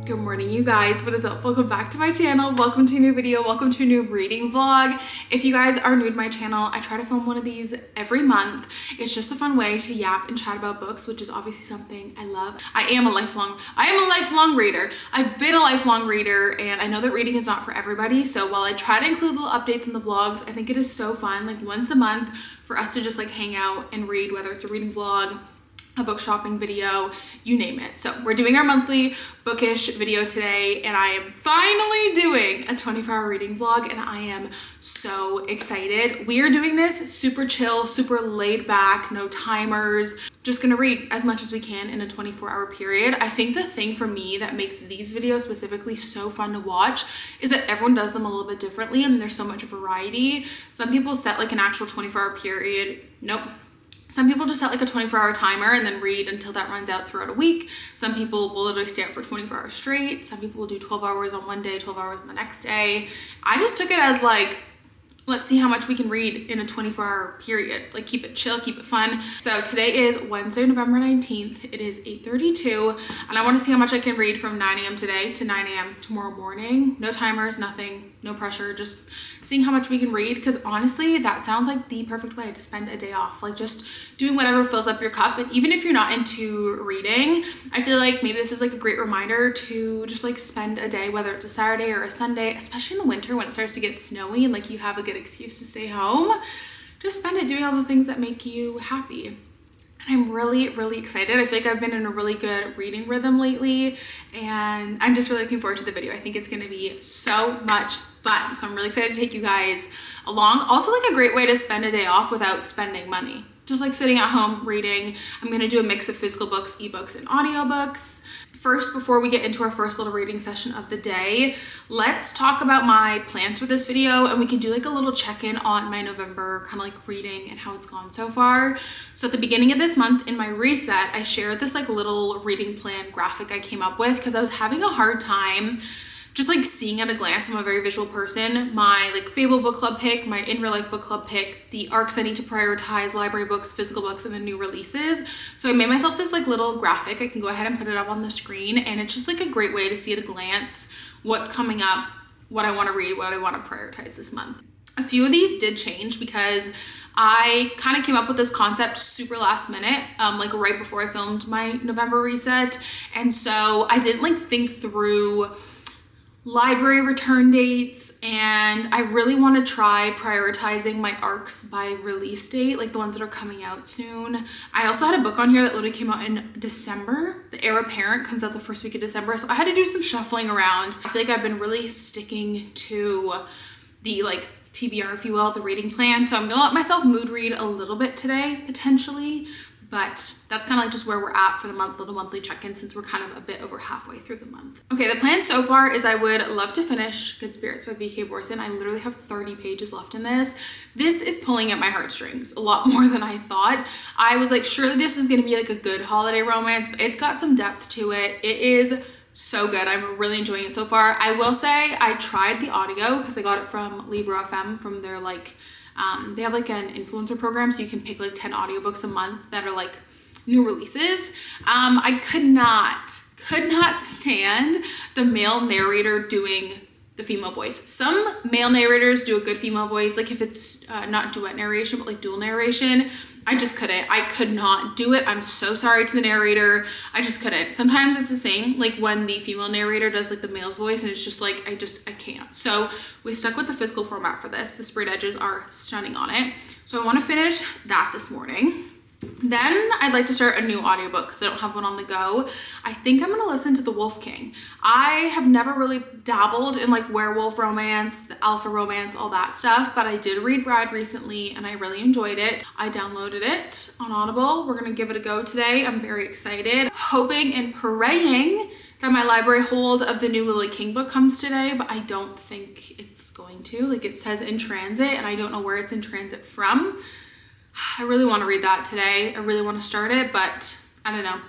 Good morning, you guys. What is up? Welcome back to my channel. Welcome to a new video. Welcome to a new reading vlog. If you guys are new to my channel, I try to film one of these every month. It's just a fun way to yap and chat about books, which is obviously something I love. I am a lifelong reader. I've been a lifelong reader, and I know that reading is not for everybody. So while I try to include little updates in the vlogs, I think it is so fun, like once a month, for us to just like hang out and read, whether it's a reading vlog, a book shopping video, you name it. So we're doing our monthly bookish video today, and I am finally doing a 24-hour reading vlog, and I am so excited. We are doing this super chill, super laid back, no timers, just gonna read as much as we can in a 24-hour period. I think the thing for me that makes these videos specifically so fun to watch is that everyone does them a little bit differently, and there's so much variety. Some people set like an actual 24-hour period. Nope. Some people just set like a 24-hour timer and then read until that runs out throughout a week. Some people will literally stay up for 24 hours straight. Some people will do 12 hours on one day, 12 hours on the next day. I just took it as like, let's see how much we can read in a 24-hour period. Like keep it chill, keep it fun. So today is Wednesday, November 19th. It is 8:32, and I want to see how much I can read from 9 a.m. today to 9 a.m. tomorrow morning. No timers, nothing, no pressure, just seeing how much we can read, because honestly, that sounds like the perfect way to spend a day off. Like just doing whatever fills up your cup. And even if you're not into reading, I feel like maybe this is like a great reminder to just like spend a day, whether it's a Saturday or a Sunday, especially in the winter when it starts to get snowy and like you have a good excuse to stay home. Just spend it doing all the things that make you happy. And I'm really excited. I feel like I've been in a really good reading rhythm lately, and I'm just really looking forward to the video. I think it's gonna be so much fun. So I'm really excited to take you guys along. Also like a great way to spend a day off without spending money. Just like sitting at home reading. I'm gonna do a mix of physical books, ebooks, and audiobooks. First, before we get into our first little reading session of the day, let's talk about my plans for this video, and we can do like a little check-in on my November kind of like reading and how it's gone so far. So at the beginning of this month in my reset, I shared this like little reading plan graphic I came up with because I was having a hard time just like seeing at a glance. I'm a very visual person. My like Fable book club pick, my in real life book club pick, the arcs I need to prioritize, library books, physical books, and the new releases. So I made myself this like little graphic. I can go ahead and put it up on the screen, and it's just like a great way to see at a glance what's coming up, what I want to read, what I want to prioritize this month. A few of these did change because I kind of came up with this concept super last minute, like right before I filmed my November reset. And so I didn't like think through library return dates, and I really want to try prioritizing my arcs by release date, like the ones that are coming out soon. I also had a book on here that literally came out in December. The Heir Apparent comes out the first week of December, so I had to do some shuffling around. I feel like I've been really sticking to the like TBR, if you will, the reading plan. So I'm gonna let myself mood read a little bit today, potentially. But that's kind of like just where we're at for the month, little monthly check-in, since we're kind of a bit over halfway through the month. Okay, the plan so far is I would love to finish Good Spirits by B.K. Borrison. I literally have 30 pages left in this. This is pulling at my heartstrings a lot more than I thought. I was like, surely this is gonna be like a good holiday romance, but it's got some depth to it. It is so good. I'm really enjoying it so far. I will say I tried the audio because I got it from Libro FM, from their like, they have like an influencer program, so you can pick like 10 audiobooks a month that are like new releases. I could not stand the male narrator doing the female voice. Some male narrators do a good female voice, like if it's not duet narration, but like dual narration. I just couldn't. I could not do it. I'm so sorry to the narrator. I just couldn't. Sometimes it's the same, like when the female narrator does like the male's voice, and it's just like, I can't. So we stuck with the physical format for this. The sprayed edges are stunning on it. So I want to finish that this morning. Then I'd like to start a new audiobook because I don't have one on the go. I think I'm going to listen to The Wolf King. I have never really dabbled in like werewolf romance, the alpha romance, all that stuff, but I did read Bride recently and I really enjoyed it. I downloaded it on Audible. We're going to give it a go today. I'm very excited, hoping and praying that my library hold of the new Lily King book comes today, but I don't think it's going to. Like it says in transit, and I don't know where it's in transit from. I really want to read that today. I really want to start it, but I don't know.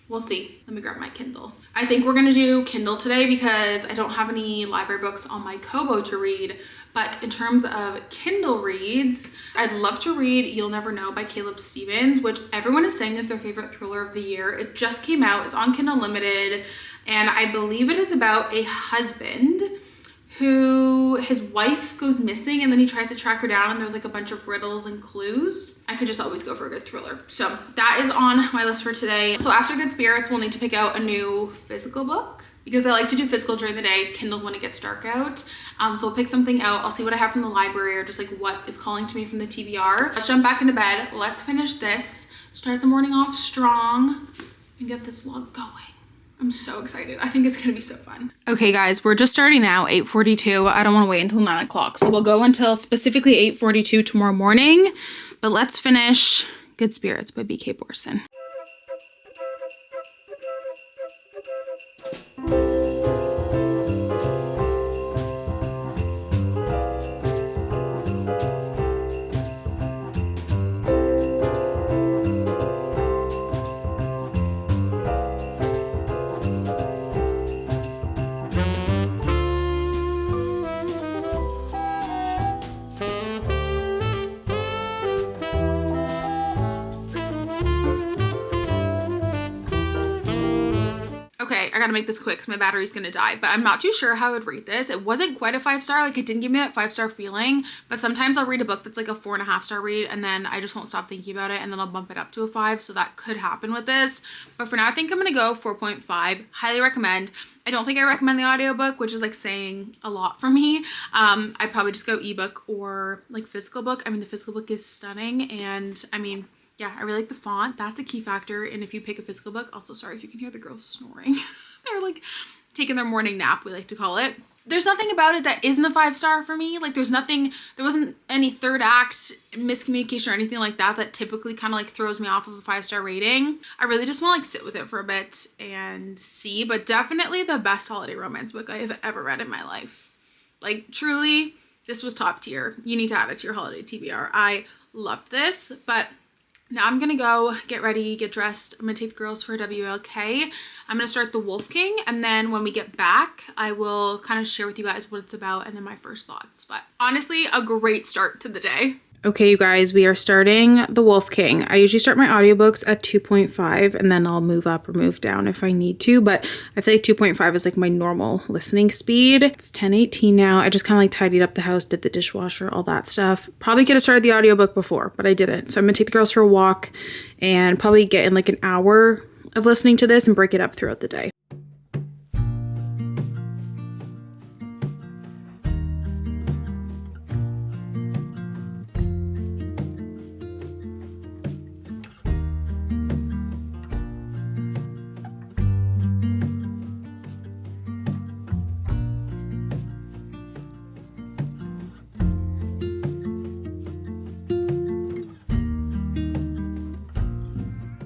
We'll see. Let me grab my Kindle. I think we're going to do Kindle today because I don't have any library books on my Kobo to read. But in terms of Kindle reads, I'd love to read You'll Never Know by Caleb Stevens, which everyone is saying is their favorite thriller of the year. It just came out. It's on Kindle Unlimited. and I believe it is about a husband who his wife goes missing and then he tries to track her down, and there's like a bunch of riddles and clues. I could just always go for a good thriller. So that is on my list for today. So after Good Spirits, we'll need to pick out a new physical book because I like to do physical during the day, Kindle when it gets dark out. So I'll pick something out. I'll see what I have from the library or just like what is calling to me from the TBR. Let's jump back into bed. Let's finish this, start the morning off strong, and get this vlog going. I'm so excited. I think it's gonna be so fun. Okay guys, we're just starting now, 8:42. I don't wanna wait until 9 o'clock. So we'll go until specifically 8:42 tomorrow morning, but let's finish Good Spirits by BK Borrison. I gotta make this quick because my battery's gonna die, but I'm not too sure how I would rate this. It wasn't quite a 5-star, like it didn't give me that 5-star feeling, but sometimes I'll read a book that's like a 4.5-star read and then I just won't stop thinking about it and then I'll bump it up to a 5, so that could happen with this. But for now, I think I'm gonna go 4.5. Highly recommend. I don't think I recommend the audiobook, which is like saying a lot for me. I'd probably just go ebook or like physical book. I mean, the physical book is stunning, and I mean, yeah, I really like the font. That's a key factor. And if you pick a physical book, also sorry if you can hear the girls snoring. They're like taking their morning nap, we like to call it. There's nothing about it that isn't a 5-star for me. Like there wasn't any third act miscommunication or anything like that that typically kind of like throws me off of a 5-star rating. I really just want to like sit with it for a bit and see, but definitely the best holiday romance book I have ever read in my life. Like truly, this was top tier. You need to add it to your holiday TBR. I loved this, but now I'm gonna go get ready, get dressed. I'm gonna take the girls for a WLK. I'm gonna start the Wolf King, and then when we get back, I will kind of share with you guys what it's about and then my first thoughts. But honestly, a great start to the day. Okay, you guys, we are starting the Wolf King. I usually start my audiobooks at 2.5 and then I'll move up or move down if I need to, but I feel like 2.5 is like my normal listening speed. It's 10:18 now. I just kind of like tidied up the house, did the dishwasher, all that stuff. Probably could have started the audiobook before, but I didn't. So I'm gonna take the girls for a walk and probably get in like an hour of listening to this and break it up throughout the day.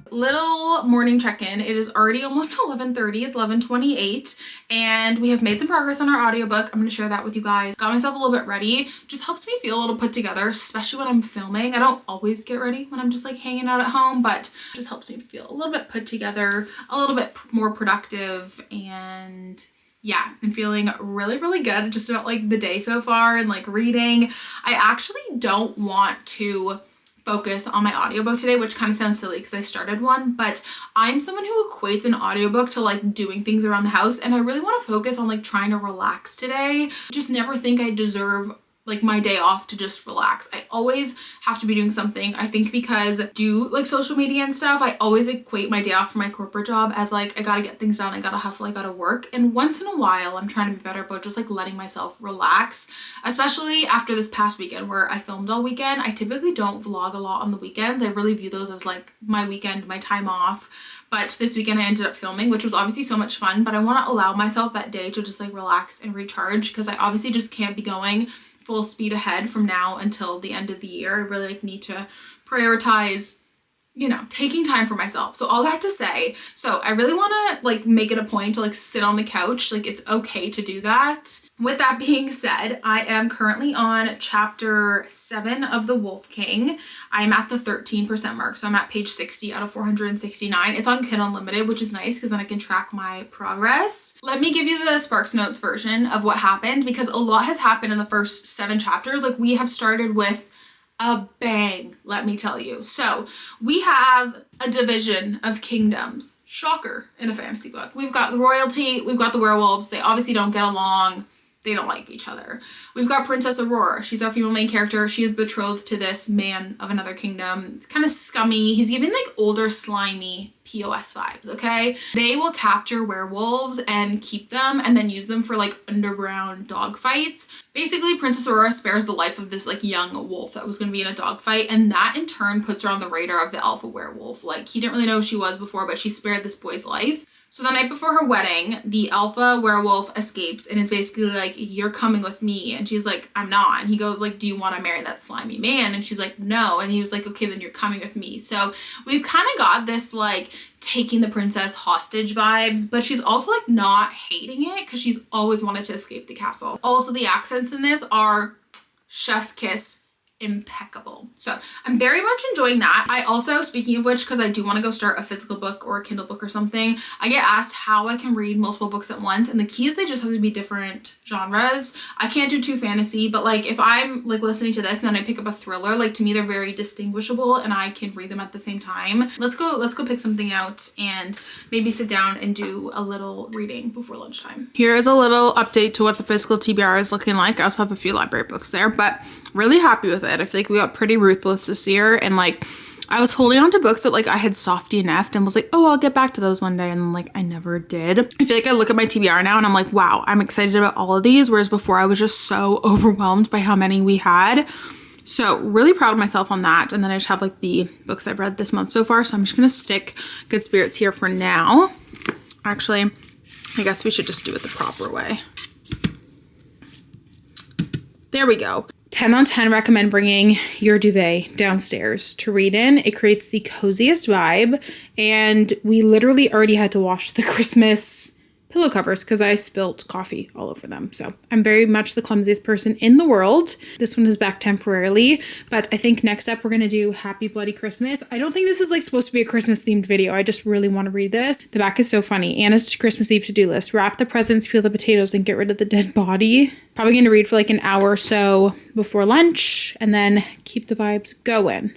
Little morning check-in. It is already almost 11:30. It's 11:28 and we have made some progress on our audiobook. I'm going to share that with you guys. Got myself a little bit ready. Just helps me feel a little put together, especially when I'm filming. I don't always get ready when I'm just like hanging out at home, but it just helps me feel a little bit put together, a little bit more productive, and yeah, I'm feeling really, really good just about like the day so far and like reading. I actually don't want to focus on my audiobook today, which kind of sounds silly because I started one, but I'm someone who equates an audiobook to like doing things around the house, and I really want to focus on like trying to relax today. Just never think I deserve like my day off to just relax. I always have to be doing something. I think because I do like social media and stuff, I always equate my day off from my corporate job as like I gotta get things done, I gotta hustle, I gotta work. And once in a while, I'm trying to be better about just like letting myself relax, especially after this past weekend where I filmed all weekend. I typically don't vlog a lot on the weekends. I really view those as like my weekend, my time off. But this weekend I ended up filming, which was obviously so much fun, but I want to allow myself that day to just like relax and recharge because I obviously just can't be going full speed ahead from now until the end of the year. I really like need to prioritize, you know, taking time for myself. So all that to say, so I really want to like make it a point to like sit on the couch. Like it's okay to do that. With that being said, I am currently on chapter 7 of The Wolf King. I'm at the 13% mark. So I'm at page 60 out of 469. It's on Kindle Unlimited, which is nice because then I can track my progress. Let me give you the Sparks Notes version of what happened because a lot has happened in the first 7 chapters. Like we have started with a bang, let me tell you. So we have a division of kingdoms. Shocker in a fantasy book. We've got the royalty, we've got the werewolves. They obviously don't get along. They don't like each other. We've got Princess Aurora. She's our female main character. She is betrothed to this man of another kingdom. It's kind of scummy. He's giving like older, slimy POS vibes, okay? They will capture werewolves and keep them and then use them for like underground dog fights. Basically, Princess Aurora spares the life of this like young wolf that was going to be in a dog fight, and that in turn puts her on the radar of the alpha werewolf. Like, he didn't really know who she was before, but she spared this boy's life. So the night before her wedding, the alpha werewolf escapes and is basically like, you're coming with me. And she's like, I'm not. And he goes like, do you want to marry that slimy man? And she's like, no. And he was like, okay, then you're coming with me. So we've kind of got this like taking the princess hostage vibes, but she's also like not hating it because she's always wanted to escape the castle. Also, the accents in this are chef's kiss. Impeccable. So I'm very much enjoying that. I also, speaking of which, because I do want to go start a physical book or a Kindle book or something, I get asked how I can read multiple books at once, and the key is they just have to be different genres. I can't do two fantasy, but like if I'm like listening to this and then I pick up a thriller, like to me they're very distinguishable and I can read them at the same time. Let's go pick something out and maybe sit down and do a little reading before lunchtime. Here is a little update to what the physical TBR is looking like. I also have a few library books there, but really happy with it. I feel like we got pretty ruthless this year, and like I was holding on to books that like I had soft DNF'd and was like, oh, I'll get back to those one day, and like I never did. I feel like I look at my TBR now and I'm like, wow, I'm excited about all of these, whereas before I was just so overwhelmed by how many we had. So really proud of myself on that. And then I just have like the books I've read this month so far, so I'm just gonna stick Good Spirits here for now. Actually, I guess we should just do it the proper way. There we go. 10 on 10 recommend bringing your duvet downstairs to read in. It creates the coziest vibe, and we literally already had to wash the Christmas pillow covers because I spilt coffee all over them. So I'm very much the clumsiest person in the world. This one is back temporarily, but I think next up we're going to do Happy Bloody Christmas. I don't think this is like supposed to be a Christmas themed video. I just really want to read this. The back is so funny. Anna's Christmas Eve to-do list. Wrap the presents, peel the potatoes, and get rid of the dead body. Probably going to read for like an hour or so before lunch and then keep the vibes going.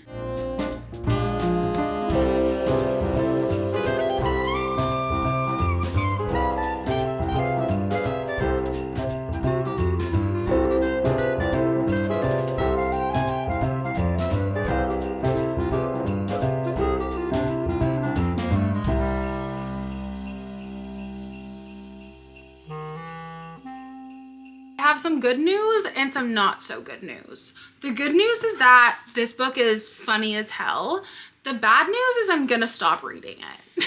Have some good news and some not so good news. The good news is that this book is funny as hell. The bad news is I'm gonna stop reading it.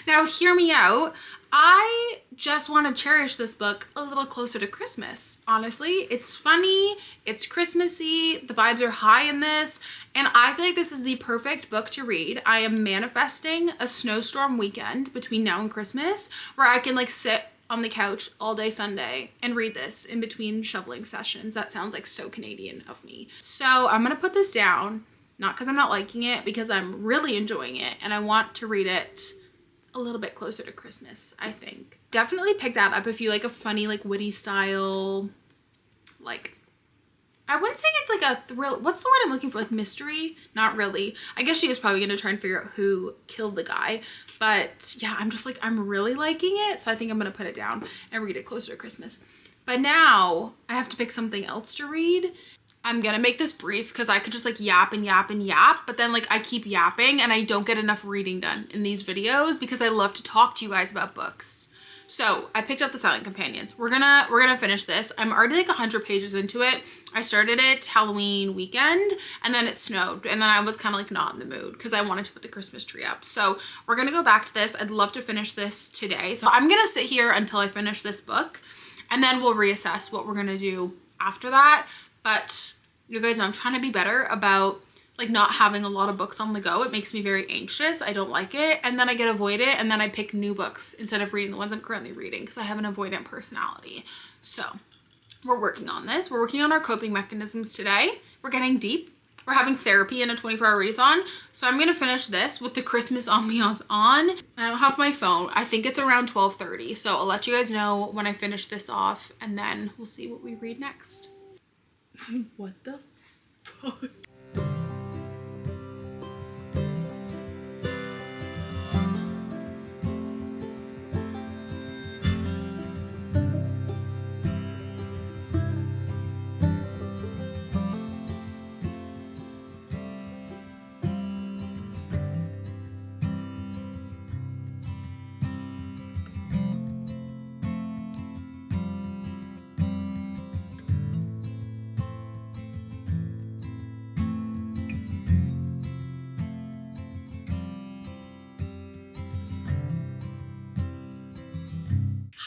Now hear me out. I just want to cherish this book a little closer to Christmas. Honestly, it's funny, it's Christmassy, the vibes are high in this, and I feel like this is the perfect book to read. I am manifesting a snowstorm weekend between now and Christmas where I can like sit on the couch all day Sunday and read this in between shoveling sessions. That sounds like so Canadian of me. So I'm gonna put this down, not because I'm not liking it, because I'm really enjoying it and I want to read it a little bit closer to Christmas, I think. Definitely pick that up if you like a funny, like witty style, like, I wouldn't say it's like a thrill. What's the word I'm looking for? Like mystery? Not really. I guess she is probably going to try and figure out who killed the guy. But yeah, I'm just like, I'm really liking it. So I think I'm going to put it down and read it closer to Christmas. But now I have to pick something else to read. I'm going to make this brief because I could just like yap and yap and yap. But then like I keep yapping and I don't get enough reading done in these videos because I love to talk to you guys about books. So I picked up The Silent Companions. We're gonna finish this. I'm already like 100 pages into it. I started it Halloween weekend and then it snowed and then I was kind of like not in the mood because I wanted to put the Christmas tree up. So we're gonna go back to this. I'd love to finish this today. So I'm gonna sit here until I finish this book and then we'll reassess what we're gonna do after that. But you guys know I'm trying to be better about like not having a lot of books on the go. It makes me very anxious. I don't like it. And then I get avoidant and then I pick new books instead of reading the ones I'm currently reading because I have an avoidant personality. So we're working on this. We're working on our coping mechanisms today. We're getting deep. We're having therapy in a 24-hour readathon. So I'm going to finish this with the Christmas ambiance on. I don't have my phone. I think it's around 12:30. So I'll let you guys know when I finish this off and then we'll see what we read next. What the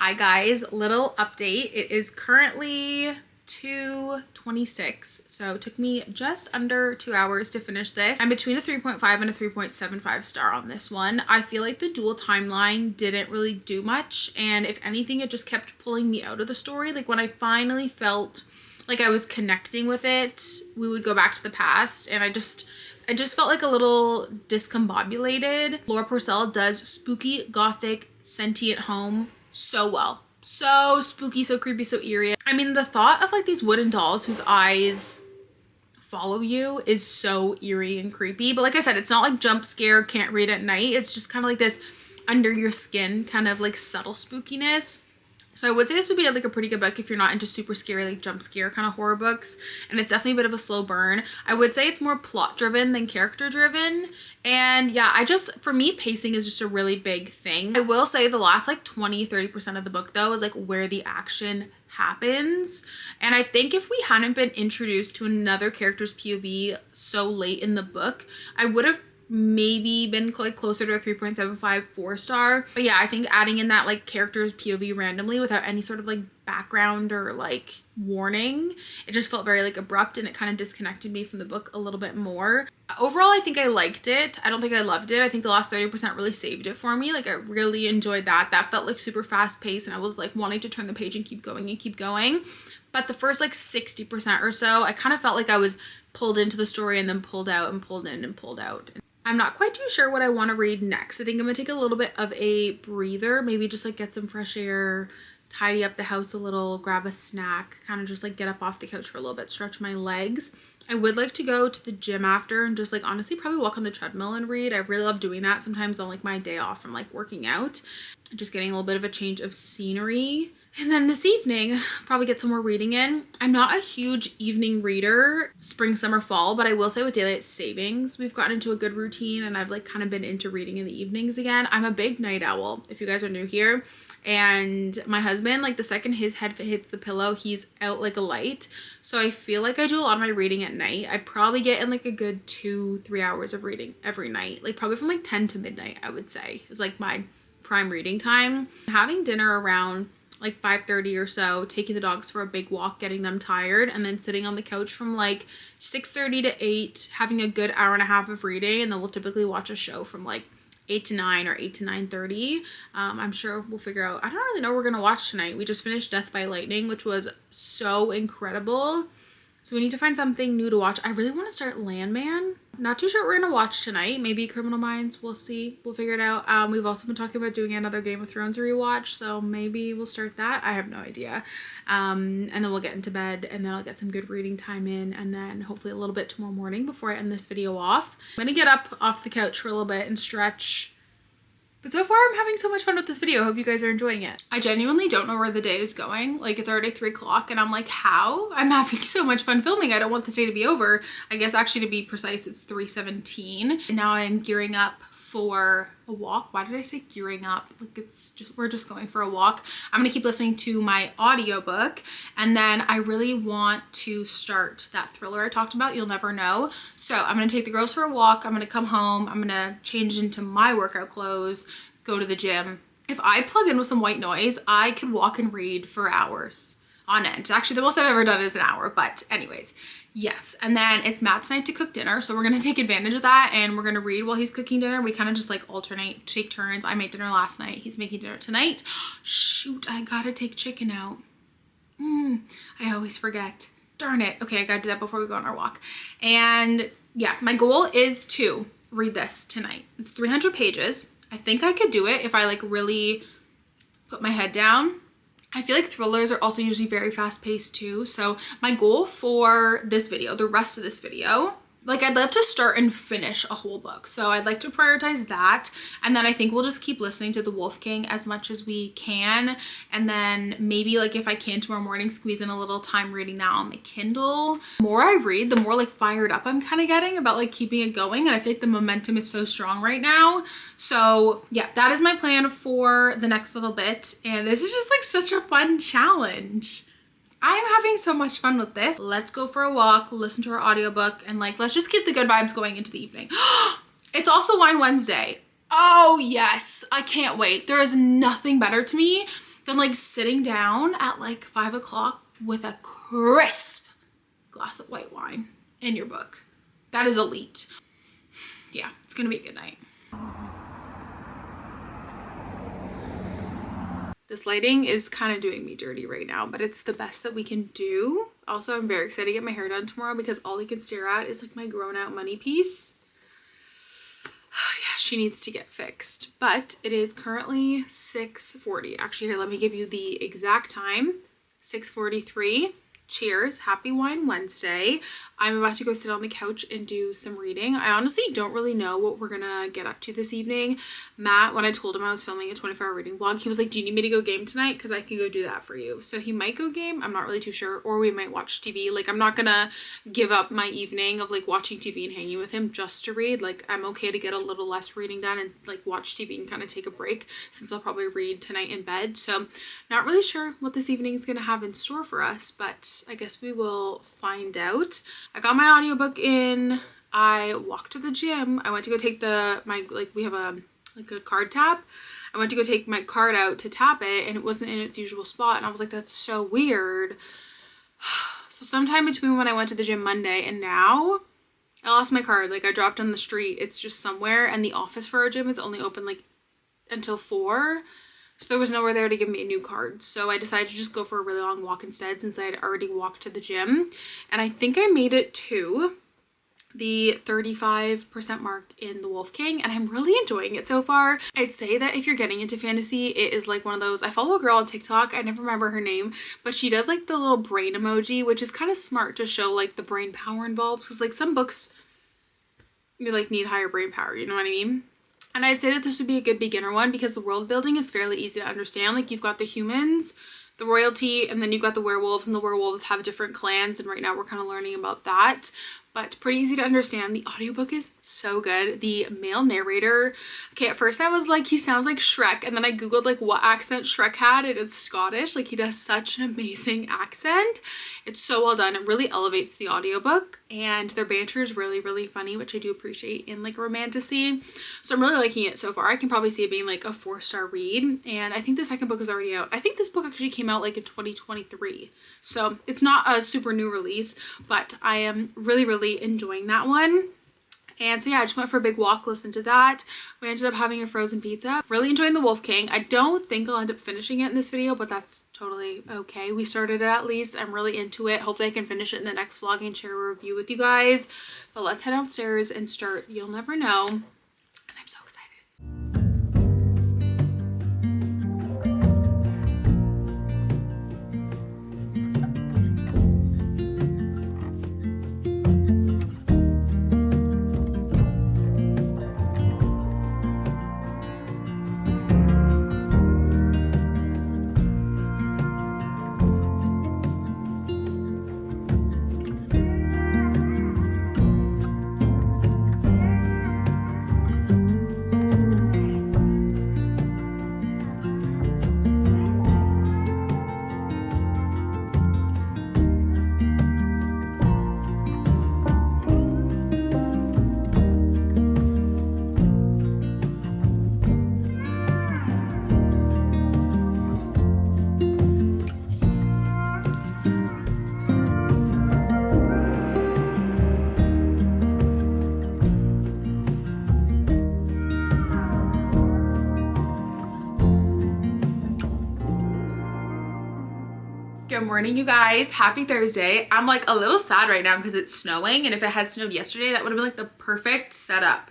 Hi guys, little update. It is currently 2:26, so it took me just under 2 hours to finish this. I'm between a 3.5 and a 3.75 star on this one. I feel like the dual timeline didn't really do much, and if anything, it just kept pulling me out of the story. Like when I finally felt like I was connecting with it, we would go back to the past, and I just felt like a little discombobulated. Laura Purcell does spooky, gothic, sentient home so well. So spooky, so creepy, so eerie. I mean, the thought of like these wooden dolls whose eyes follow you is so eerie and creepy. But like I said, it's not like jump scare, can't read at night. It's just kind of like this under your skin kind of like subtle spookiness. So I would say this would be like a pretty good book if you're not into super scary, like jump scare kind of horror books. And it's definitely a bit of a slow burn. I would say it's more plot driven than character driven. And yeah, for me, pacing is just a really big thing. I will say the last like 20-30% of the book though is like where the action happens. And I think if we hadn't been introduced to another character's POV so late in the book, I would have maybe been like closer to a 3.75 4-star. But yeah, I think adding in that like character's POV randomly without any sort of like background or like warning, it just felt very like abrupt, and it kind of disconnected me from the book a little bit more. Overall, I think I liked it. I don't think I loved it. I think the last 30% really saved it for me. Like I really enjoyed that. That felt like super fast paced, and I was like wanting to turn the page and keep going and keep going. But the first like 60% or so, I kind of felt like I was pulled into the story and then pulled out and pulled in and pulled out. I'm not quite too sure what I want to read next. I think I'm gonna take a little bit of a breather, maybe just like get some fresh air, tidy up the house a little, grab a snack, kind of just like get up off the couch for a little bit, stretch my legs. I would like to go to the gym after and just like honestly probably walk on the treadmill and read. I really love doing that sometimes on like my day off from like working out, just getting a little bit of a change of scenery. And then this evening, probably get some more reading in. I'm not a huge evening reader, spring, summer, fall, but I will say with daylight savings, we've gotten into a good routine, and I've like kind of been into reading in the evenings again. I'm a big night owl, if you guys are new here. And my husband, like the second his head hits the pillow, he's out like a light. So I feel like I do a lot of my reading at night. I probably get in like a good 2-3 hours of reading every night, like probably from like 10 to midnight, I would say is like my prime reading time. Having dinner around like 5:30 or so, taking the dogs for a big walk, getting them tired, and then sitting on the couch from like 6:30 to 8, having a good hour and a half of reading, and then we'll typically watch a show from like 8 to 9 or 8 to 9:30. I'm sure we'll figure out, I don't really know what we're gonna watch tonight. We just finished Death by Lightning, which was so incredible. So we need to find something new to watch. I really want to start Landman. Not too sure what we're going to watch tonight. Maybe Criminal Minds. We'll see. We'll figure it out. We've also been talking about doing another Game of Thrones rewatch, so maybe we'll start that. I have no idea. And then we'll get into bed, and then I'll get some good reading time in, and then hopefully a little bit tomorrow morning before I end this video off. I'm going to get up off the couch for a little bit and stretch. But so far, I'm having so much fun with this video. I hope you guys are enjoying it. I genuinely don't know where the day is going. Like, it's already 3 o'clock, and I'm like, how? I'm having so much fun filming. I don't want this day to be over. I guess actually, to be precise, it's 3:17. And now I'm gearing up for a walk. Why did I say gearing up? Like, we're just going for a walk. I'm gonna keep listening to my audiobook, and then I really want to start that thriller I talked about, You'll Never Know. So I'm gonna take the girls for a walk. I'm gonna come home. I'm gonna change into my workout clothes, go to the gym. If I plug in with some white noise, I could walk and read for hours on end. Actually, the most I've ever done is an hour, but anyways, yes. And then it's Matt's night to cook dinner, so we're gonna take advantage of that, and we're gonna read while he's cooking dinner. We kind of just like alternate, take turns. I made dinner last night, he's making dinner tonight. Shoot, I gotta take chicken out. I always forget. Darn it. Okay, I gotta do that before we go on our walk. And yeah, my goal is to read this tonight. It's 300 pages. I think I could do it if I like really put my head down I feel like thrillers are also usually very fast paced too. So my goal for this video, the rest of this video, like I'd love to start and finish a whole book. So I'd like to prioritize that. And then I think we'll just keep listening to The Wolf King as much as we can. And then maybe like if I can tomorrow morning, squeeze in a little time reading that on the Kindle. The more I read, the more like fired up I'm kind of getting about like keeping it going. And I feel like the momentum is so strong right now. So yeah, that is my plan for the next little bit. And this is just like such a fun challenge. I'm having so much fun with this. Let's go for a walk, listen to our audiobook, and like, let's just keep the good vibes going into the evening. It's also Wine Wednesday. Oh yes, I can't wait. There is nothing better to me than like sitting down at like 5 o'clock with a crisp glass of white wine in your book. That is elite. Yeah, it's gonna be a good night. This lighting is kind of doing me dirty right now, but it's the best that we can do. Also, I'm very excited to get my hair done tomorrow because all I can stare at is like my grown out money piece. Yeah, she needs to get fixed, but it is currently 6:40. Actually, here, let me give you the exact time. 6:43. Cheers. Happy Wine Wednesday. I'm about to go sit on the couch and do some reading. I honestly don't really know what we're gonna get up to this evening. Matt, when I told him I was filming a 24-hour reading vlog, he was like, do you need me to go game tonight? Because I can go do that for you. So he might go game. I'm not really too sure. Or we might watch TV. Like, I'm not gonna give up my evening of like watching TV and hanging with him just to read. Like, I'm okay to get a little less reading done and like watch TV and kind of take a break, since I'll probably read tonight in bed. So not really sure what this evening is gonna have in store for us, but I guess we will find out. I got my audiobook in. I walked to the gym. I went to go take we have a card tap. I went to go take my card out to tap it and it wasn't in its usual spot, and I was like, that's so weird. So sometime between when I went to the gym Monday and now, I lost my card. Like, I dropped on the street. It's just somewhere, and the office for our gym is only open like until 4. So there was nowhere there to give me a new card. So I decided to just go for a really long walk instead, since I had already walked to the gym. And I think I made it to the 35% mark in The Wolf King, and I'm really enjoying it so far. I'd say that if you're getting into fantasy, it is like one of those, I follow a girl on TikTok, I never remember her name, but she does like the little brain emoji, which is kind of smart to show like the brain power involved, because like some books you like need higher brain power, you know what I mean? And I'd say that this would be a good beginner one because the world building is fairly easy to understand. Like, you've got the humans, the royalty, and then you've got the werewolves, and the werewolves have different clans, and right now we're kind of learning about that. But pretty easy to understand. The audiobook is so good. The male narrator, okay, at first I was like, he sounds like Shrek, and then I googled like what accent Shrek had, and it's Scottish. Like, he does such an amazing accent. It's so well done. It really elevates the audiobook, and their banter is really, really funny, which I do appreciate in like romantasy. So I'm really liking it so far. I can probably see it being like a 4-star read, and I think the second book is already out. I think this book actually came out like in 2023. So it's not a super new release, but I am really, really enjoying that one. And so yeah, I just went for a big walk, listened to that. We ended up having a frozen pizza. Really enjoying The Wolf King. I don't think I'll end up finishing it in this video, but that's totally okay. We started it at least. I'm really into it. Hopefully I can finish it in the next vlog and share a review with you guys. But let's head downstairs and start You'll Never Know. And I'm so excited. Good morning, you guys. Happy Thursday. I'm like a little sad right now because it's snowing, and if it had snowed yesterday, that would have been like the perfect setup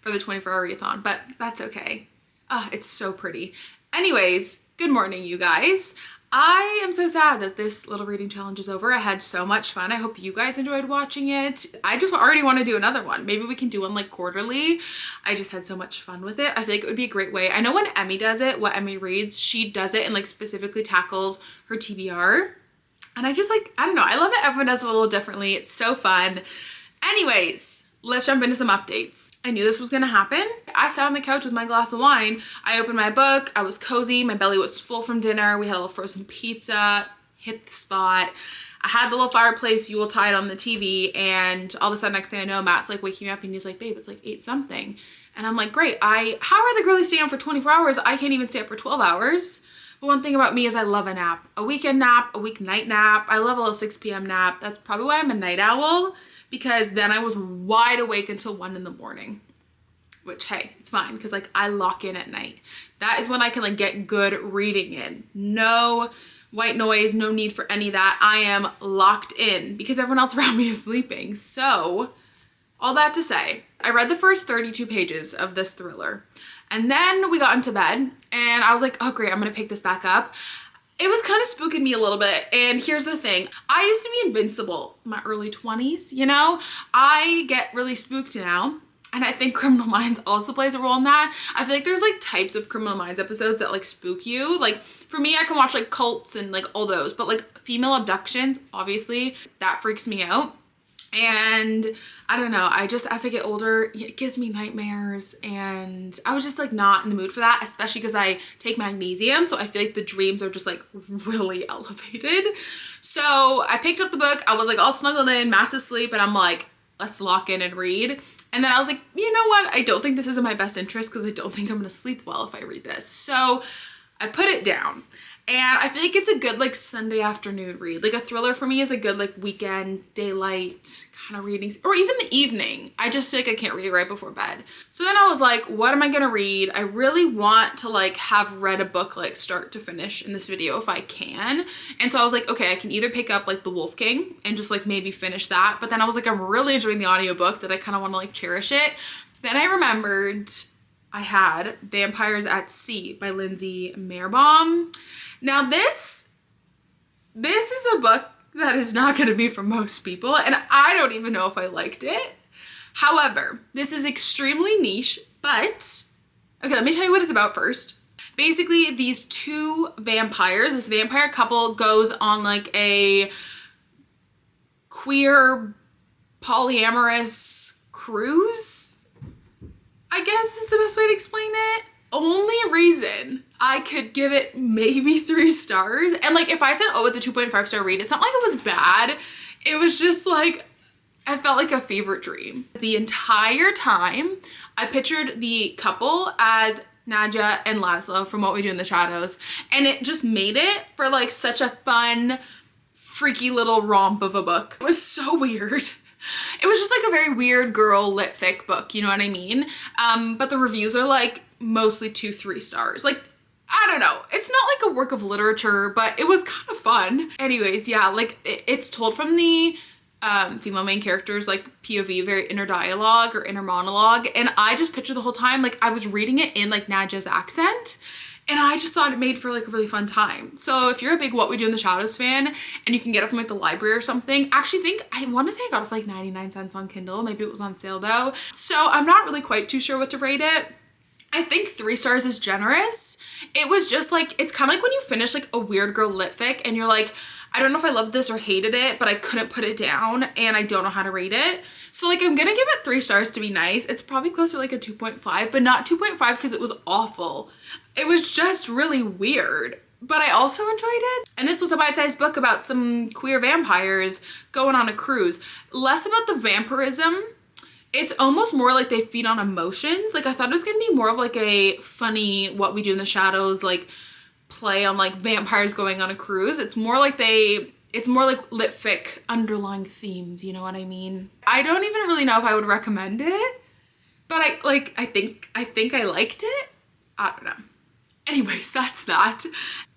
for the 24-hour readathon, but that's okay. Oh, it's so pretty. Anyways, good morning, you guys. I am so sad that this little reading challenge is over. I had so much fun. I hope you guys enjoyed watching it. I just already want to do another one. Maybe we can do one like quarterly. I just had so much fun with it. I feel like it would be a great way. I know when Emmy does it, what Emmy reads, she does it and like specifically tackles her TBR. And I just like, I don't know. I love that everyone does it a little differently. It's so fun. Anyways, let's jump into some updates. I knew this was gonna happen. I sat on the couch with my glass of wine. I opened my book. I was cozy. My belly was full from dinner. We had a little frozen pizza, hit the spot. I had the little fireplace Yuletide on the TV, and all of a sudden, next thing I know, Matt's like waking me up and he's like, babe, it's like 8 something. And I'm like, great. How are the girlies staying up for 24 hours? I can't even stay up for 12 hours. But one thing about me is I love a nap. A weekend nap, a weeknight nap. I love a little 6 p.m. nap. That's probably why I'm a night owl, because then I was wide awake until 1 in the morning. Which, hey, it's fine, because like I lock in at night. That is when I can like get good reading in. No white noise, no need for any of that. I am locked in because everyone else around me is sleeping. So, all that to say, I read the first 32 pages of this thriller. And then we got into bed and I was like, oh great, I'm gonna pick this back up. It was kind of spooking me a little bit. And here's the thing. I used to be invincible in my early 20s, you know? I get really spooked now. And I think Criminal Minds also plays a role in that. I feel like there's like types of Criminal Minds episodes that like spook you. Like for me, I can watch like cults and like all those, but like female abductions, obviously, that freaks me out. And I don't know, I just, as I get older, it gives me nightmares, and I was just like not in the mood for that, especially because I take magnesium, so I feel like the dreams are just like really elevated. So I picked up the book, I was like all snuggled in, Matt's asleep, and I'm like, let's lock in and read. And then I was like, you know what, I don't think this is in my best interest because I don't think I'm gonna sleep well if I read this. So I put it down. And I feel like it's a good like Sunday afternoon read. Like a thriller for me is a good like weekend, daylight kind of reading, or even the evening. I just feel like I can't read it right before bed. So then I was like, what am I gonna read? I really want to like have read a book like start to finish in this video if I can. And so I was like, okay, I can either pick up like The Wolf King and just like maybe finish that. But then I was like, I'm really enjoying the audiobook that I kind of want to like cherish it. Then I remembered I had Vampires at Sea by Lindsay Merbaum. Now this is a book that is not going to be for most people, and I don't even know if I liked it. However, this is extremely niche, but okay, let me tell you what it's about first. Basically, these two vampires, this vampire couple goes on like a queer polyamorous cruise, I guess is the best way to explain it. Only reason I could give it maybe 3 stars, and like if I said, oh, it's a 2.5 star read, it's not like it was bad. It was just like, I felt like a fever dream. The entire time, I pictured the couple as Nadja and Laszlo from What We Do in the Shadows, and it just made it for like such a fun, freaky little romp of a book. It was so weird. It was just like a very weird girl lit fic book, you know what I mean? But the reviews are like mostly 2-3 stars. Like, I don't know. It's not like a work of literature, but it was kind of fun. Anyways, yeah, like it's told from the female main characters like POV, very inner dialogue or inner monologue. And I just pictured the whole time, like I was reading it in like Nadja's accent. And I just thought it made for like a really fun time. So if you're a big What We Do in the Shadows fan and you can get it from like the library or something, actually I want to say I got it for like 99 cents on Kindle. Maybe it was on sale though. So I'm not really quite too sure what to rate it. I think 3 stars is generous. It was just like, it's kind of like when you finish like a weird girl lit fic and you're like, I don't know if I loved this or hated it, but I couldn't put it down and I don't know how to rate it. So like I'm gonna give it 3 stars to be nice. It's probably closer to like a 2.5, but not 2.5 because it was awful. It was just really weird, but I also enjoyed it. And this was a bite-sized book about some queer vampires going on a cruise. Less about the vampirism. It's almost more like they feed on emotions. Like I thought it was gonna be more of like a funny What We Do in the Shadows, like play on like vampires going on a cruise. It's more like it's more like lit fic underlying themes, you know what I mean? I don't even really know if I would recommend it, but I think I liked it. I don't know. Anyways, that's that.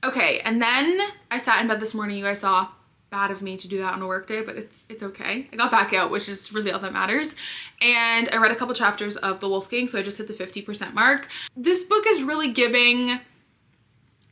Okay, and then I sat in bed this morning. You guys saw, bad of me to do that on a work day, but it's okay. I got back out, which is really all that matters. And I read a couple chapters of The Wolf King, so I just hit the 50% mark. This book is really giving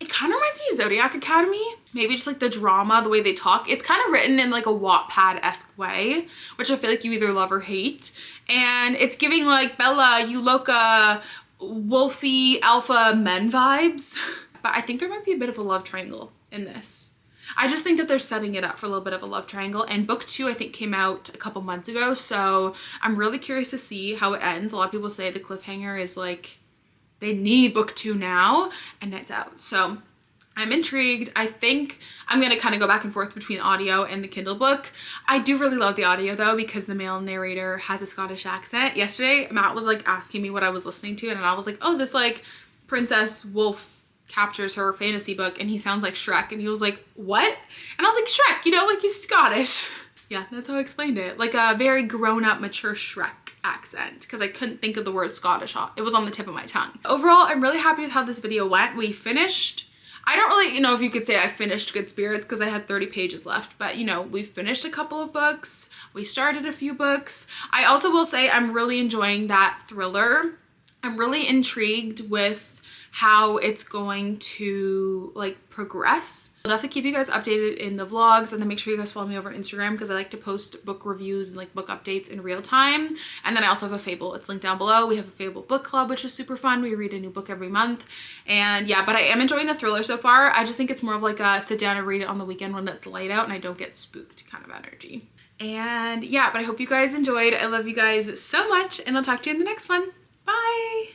It kind of reminds me of Zodiac Academy. Maybe just like the drama, the way they talk. It's kind of written in like a Wattpad-esque way, which I feel like you either love or hate. And it's giving like Bella, Euloka, Wolfie, alpha men vibes. But I think there might be a bit of a love triangle in this. I just think that they're setting it up for a little bit of a love triangle. And book 2, I think, came out a couple months ago. So I'm really curious to see how it ends. A lot of people say the cliffhanger is like, they need book 2 now, and it's out. So I'm intrigued. I think I'm going to kind of go back and forth between the audio and the Kindle book. I do really love the audio though, because the male narrator has a Scottish accent. Yesterday, Matt was like asking me what I was listening to, and I was like, oh, this like Princess Wolf captures her fantasy book, and he sounds like Shrek. And he was like, what? And I was like, Shrek, you know, like he's Scottish. Yeah, that's how I explained it. Like a very grown-up, mature Shrek accent, because I couldn't think of the word Scottish. It was on the tip of my tongue. Overall, I'm really happy with how this video went. We finished, I don't really know if you could say I finished Good Spirits because I had 30 pages left, but you know, we finished a couple of books. We started a few books. I also will say I'm really enjoying that thriller. I'm really intrigued with how it's going to like progress. I'll definitely keep you guys updated in the vlogs, and then make sure you guys follow me over on Instagram because I like to post book reviews and like book updates in real time. And then I also have a Fable, it's linked down below. We have a Fable book club, which is super fun. We read a new book every month. And yeah, but I am enjoying the thriller so far. I just think it's more of like a sit down and read it on the weekend when it's light out and I don't get spooked kind of energy. And yeah, but I hope you guys enjoyed. I love you guys so much, and I'll talk to you in the next one. Bye.